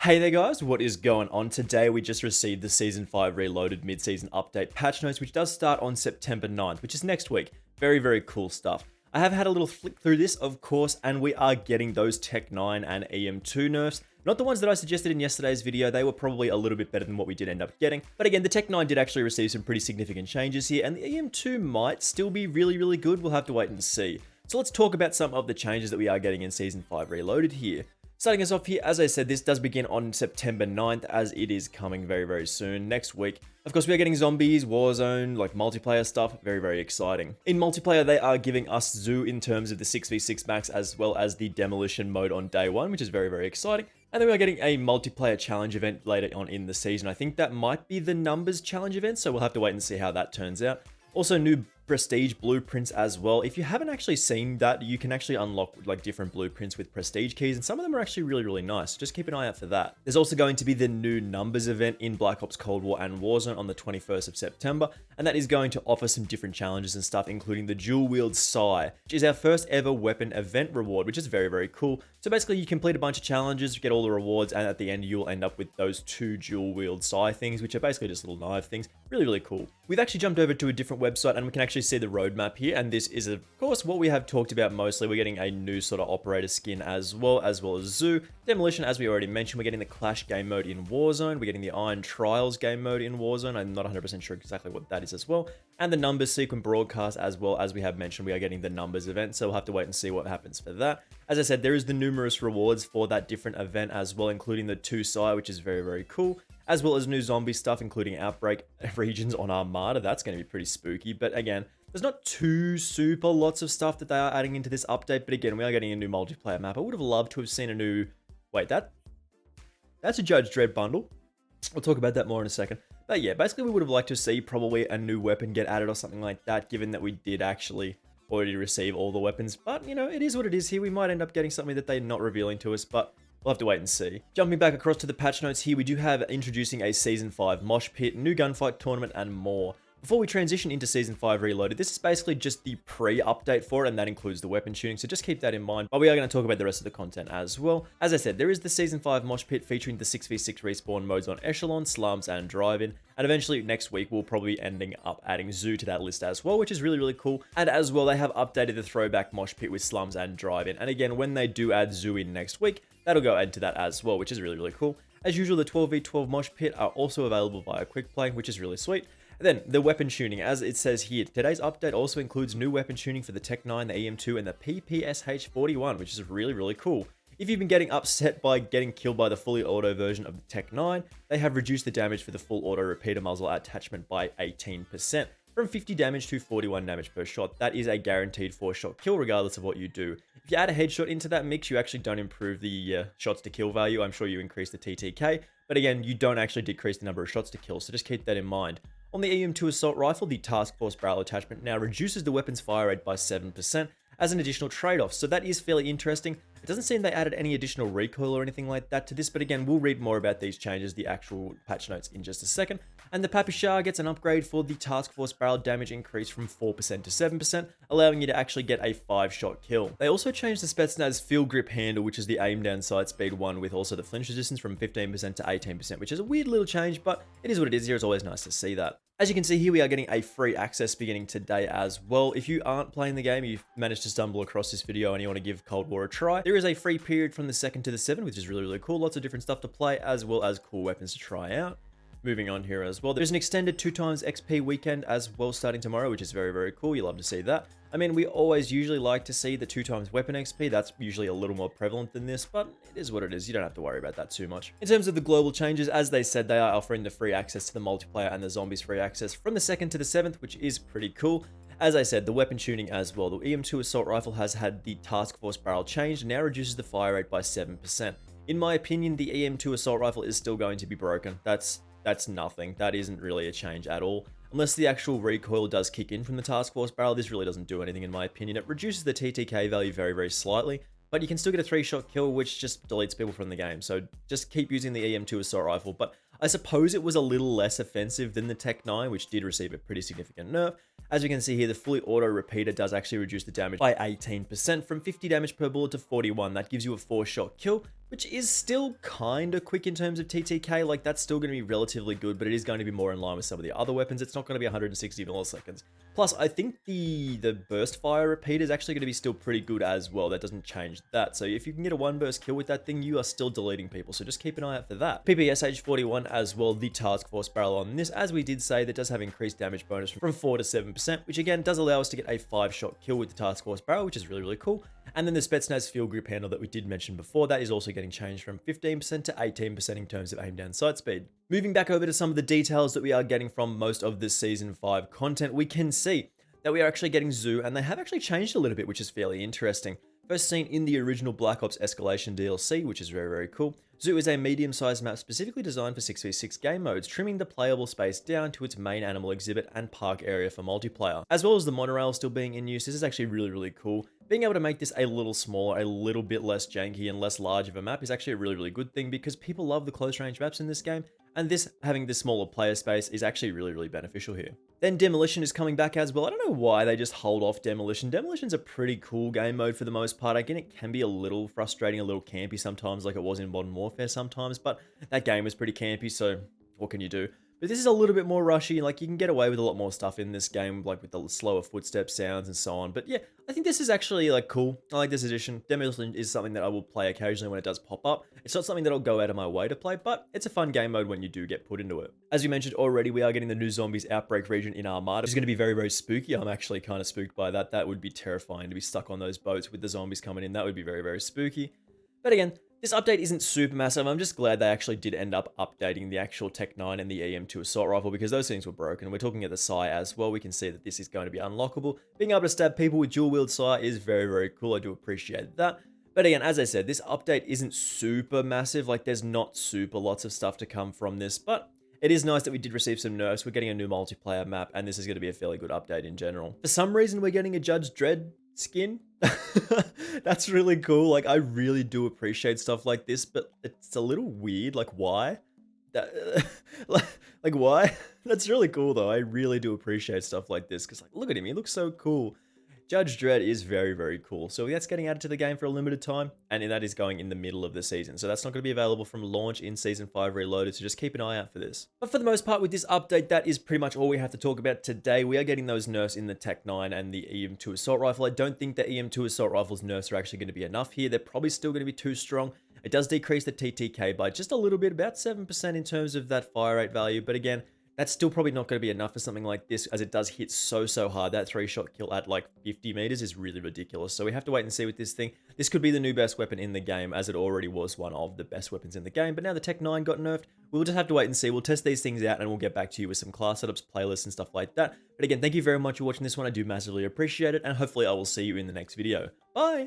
Hey there guys, what is going on? Today we just received the Season 5 Reloaded mid-season update patch notes, which does start on September 9th, which is next week. Very, very cool stuff. I have had a little flick through this, of course, and we are getting those TEC 9 and EM2 nerfs. Not the ones that I suggested in yesterday's video, they were probably a little bit better than what we did end up getting. But again, the TEC 9 did actually receive some pretty significant changes here, and the EM2 might still be really, really good. We'll have to wait and see. So let's talk about some of the changes that we are getting in Season 5 Reloaded here. Starting us off here, as I said, this does begin on September 9th, as it is coming very, very soon, next week. Of course, we are getting zombies, Warzone, like multiplayer stuff, very, very exciting. In multiplayer, they are giving us Zoo in terms of the 6v6 max, as well as the demolition mode on day one, which is very, very exciting. And then we are getting a multiplayer challenge event later on in the season. I think that might be the numbers challenge event, so we'll have to wait and see how that turns out. Also, new prestige blueprints as well. If you haven't actually seen that, you can actually unlock like different blueprints with prestige keys, and some of them are actually really, really nice. Just keep an eye out for that. There's also going to be the new numbers event in Black Ops Cold War and Warzone on the 21st of September, and that is going to offer some different challenges and stuff, including the dual wield Psy, which is our first ever weapon event reward, which is very, very cool. So basically you complete a bunch of challenges, get all the rewards, and at the end you'll end up with those two dual wield Psy things, which are basically just little knife things. Really, really cool. We've actually jumped over to a different website and we can actually see the roadmap here, and this is of course what we have talked about mostly. We're getting a new sort of operator skin as well as Zoo. Demolition, as we already mentioned, we're getting the Clash game mode in Warzone, we're getting the Iron Trials game mode in Warzone, I'm not 100% sure exactly what that is as well, and the numbers sequence broadcast, as well as we have mentioned, we are getting the numbers event, so we'll have to wait and see what happens for that. As I said, there is the numerous rewards for that different event as well, including the 2 Psy, which is very, very cool, as well as new zombie stuff, including outbreak regions on Armada. That's going to be pretty spooky, but again, there's not too super lots of stuff that they are adding into this update, but again, we are getting a new multiplayer map. I would have loved to have seen a new... Wait, that's a Judge Dredd bundle. We'll talk about that more in a second. But yeah, basically we would have liked to see probably a new weapon get added or something like that, given that we did actually already receive all the weapons. But, you know, it is what it is here. We might end up getting something that they're not revealing to us, but we'll have to wait and see. Jumping back across to the patch notes here, we do have introducing a Season 5 Moshpit, new gunfight tournament, and more. Before we transition into Season 5 Reloaded, this is basically just the pre-update for it, and that includes the weapon tuning, so just keep that in mind. But we are going to talk about the rest of the content as well. As I said, there is the Season 5 Moshpit featuring the 6v6 respawn modes on Echelon, Slums, and Drive-In, and eventually next week we'll probably be ending up adding Zoo to that list as well, which is really, really cool. And as well, they have updated the throwback Moshpit with Slums and Drive-In, and again, when they do add Zoo in next week, that'll go into that as well, which is really, really cool. As usual, the 12v12 Moshpit are also available via Quick Play, which is really sweet. Then, the weapon tuning, as it says here, today's update also includes new weapon tuning for the TEC 9, the EM2, and the PPSH41, which is really, really cool. If you've been getting upset by getting killed by the fully auto version of the TEC 9, they have reduced the damage for the full auto repeater muzzle attachment by 18%, from 50 damage to 41 damage per shot. That is a guaranteed 4-shot kill regardless of what you do. If you add a headshot into that mix, you actually don't improve the shots to kill value. I'm sure you increase the TTK, but again, you don't actually decrease the number of shots to kill, so just keep that in mind. On the EM2 assault rifle, the Task Force barrel attachment now reduces the weapon's fire rate by 7% as an additional trade-off, so that is fairly interesting. It doesn't seem they added any additional recoil or anything like that to this, but again, we'll read more about these changes, the actual patch notes, in just a second. And the Papichar gets an upgrade for the Task Force barrel damage increase from 4% to 7%, allowing you to actually get a 5-shot kill. They also changed the Spetsnaz field grip handle, which is the aim down sight speed one, with also the flinch resistance from 15% to 18%, which is a weird little change, but it is what it is here. It's always nice to see that. As you can see here, we are getting a free access beginning today as well. If you aren't playing the game, you've managed to stumble across this video and you want to give Cold War a try, there is a free period from the 2nd to the 7th, which is really, really cool. Lots of different stuff to play, as well as cool weapons to try out. Moving on here as well, there's an extended 2x XP weekend as well starting tomorrow, which is very, very cool. You love to see that. I mean, we always usually like to see the 2x weapon XP. That's usually a little more prevalent than this, but it is what it is. You don't have to worry about that too much. In terms of the global changes, as they said, they are offering the free access to the multiplayer and the zombies free access from the 2nd to the 7th, which is pretty cool. As I said, the weapon tuning as well. The EM2 assault rifle has had the Task Force barrel changed and now reduces the fire rate by 7%. In my opinion, the EM2 assault rifle is still going to be broken. That's nothing. That isn't really a change at all. Unless the actual recoil does kick in from the Task Force barrel, this really doesn't do anything in my opinion. It reduces the TTK value very, very slightly, but you can still get a 3-shot kill, which just deletes people from the game. So just keep using the EM2 assault rifle. But I suppose it was a little less offensive than the TEC 9, which did receive a pretty significant nerf. As you can see here, the fully auto repeater does actually reduce the damage by 18%, from 50 damage per bullet to 41. That gives you a 4-shot kill, which is still kind of quick in terms of TTK. Like, that's still going to be relatively good, but it is going to be more in line with some of the other weapons. It's not going to be 160 milliseconds. Plus, I think the burst fire repeat is actually going to be still pretty good as well. That doesn't change that. So if you can get a one burst kill with that thing, you are still deleting people. So just keep an eye out for that. PPSH41 as well, the task force barrel on this, as we did say, that does have increased damage bonus from 4 to 7%, which again does allow us to get a 5-shot kill with the task force barrel, which is really, really cool. And then the Spetsnaz field grip handle that we did mention before, that is also getting changed from 15% to 18% in terms of aim down sight speed. Moving back over to some of the details that we are getting from most of the Season 5 content, we can see that we are actually getting Zoo, and they have actually changed a little bit, which is fairly interesting. First seen in the original Black Ops Escalation DLC, which is very, very cool. Zoo is a medium-sized map specifically designed for 6v6 game modes, trimming the playable space down to its main animal exhibit and park area for multiplayer. As well as the monorail still being in use, this is actually really, really cool. Being able to make this a little smaller, a little bit less janky and less large of a map is actually a really, really good thing because people love the close range maps in this game, and this having this smaller player space is actually really, really beneficial here. Then Demolition is coming back as well. I don't know why they just hold off Demolition. Demolition's a pretty cool game mode for the most part. Again, it can be a little frustrating, a little campy sometimes, like it was in Modern Warfare sometimes, but that game was pretty campy, so what can you do? But this is a little bit more rushy, like you can get away with a lot more stuff in this game, like with the slower footstep sounds and so on. But yeah, I think this is actually like cool. I like this addition. Demolition is something that I will play occasionally when it does pop up. It's not something that I'll go out of my way to play, but it's a fun game mode when you do get put into it. As you mentioned already, we are getting the new Zombies Outbreak region in Armada. It's going to be very, very spooky. I'm actually kind of spooked by that. That would be terrifying to be stuck on those boats with the zombies coming in. That would be very, very spooky. But again, this update isn't super massive. I'm just glad they actually did end up updating the actual Tech 9 and the EM2 assault rifle because those things were broken. We're talking at the Psi as well. We can see that this is going to be unlockable. Being able to stab people with dual wield Psi is very, very cool. I do appreciate that. But again, as I said, this update isn't super massive. Like, there's not super lots of stuff to come from this, but it is nice that we did receive some nerfs. We're getting a new multiplayer map, and this is going to be a fairly good update in general. For some reason, we're getting a Judge Dredd skin. That's really cool. Like, I really do appreciate stuff like this, but it's a little weird. Like, why? Like, why? That's really cool, though. I really do appreciate stuff like this, because, like, look at him. He looks so cool. Judge Dredd is very, very cool. So that's getting added to the game for a limited time, and that is going in the middle of the season. So that's not going to be available from launch in Season 5 Reloaded, so just keep an eye out for this. But for the most part, with this update, that is pretty much all we have to talk about today. We are getting those nerfs in the Tech 9 and the EM2 Assault Rifle. I don't think the EM2 Assault Rifle's nerfs are actually going to be enough here. They're probably still going to be too strong. It does decrease the TTK by just a little bit, about 7% in terms of that fire rate value. But again, that's still probably not going to be enough for something like this, as it does hit so hard. That 3-shot kill at like 50 meters is really ridiculous. So we have to wait and see with this thing. This could be the new best weapon in the game, as it already was one of the best weapons in the game. But now the Tech 9 got nerfed. We'll just have to wait and see. We'll test these things out, and we'll get back to you with some class setups, playlists, and stuff like that. But again, thank you very much for watching this one. I do massively appreciate it, and hopefully I will see you in the next video. Bye!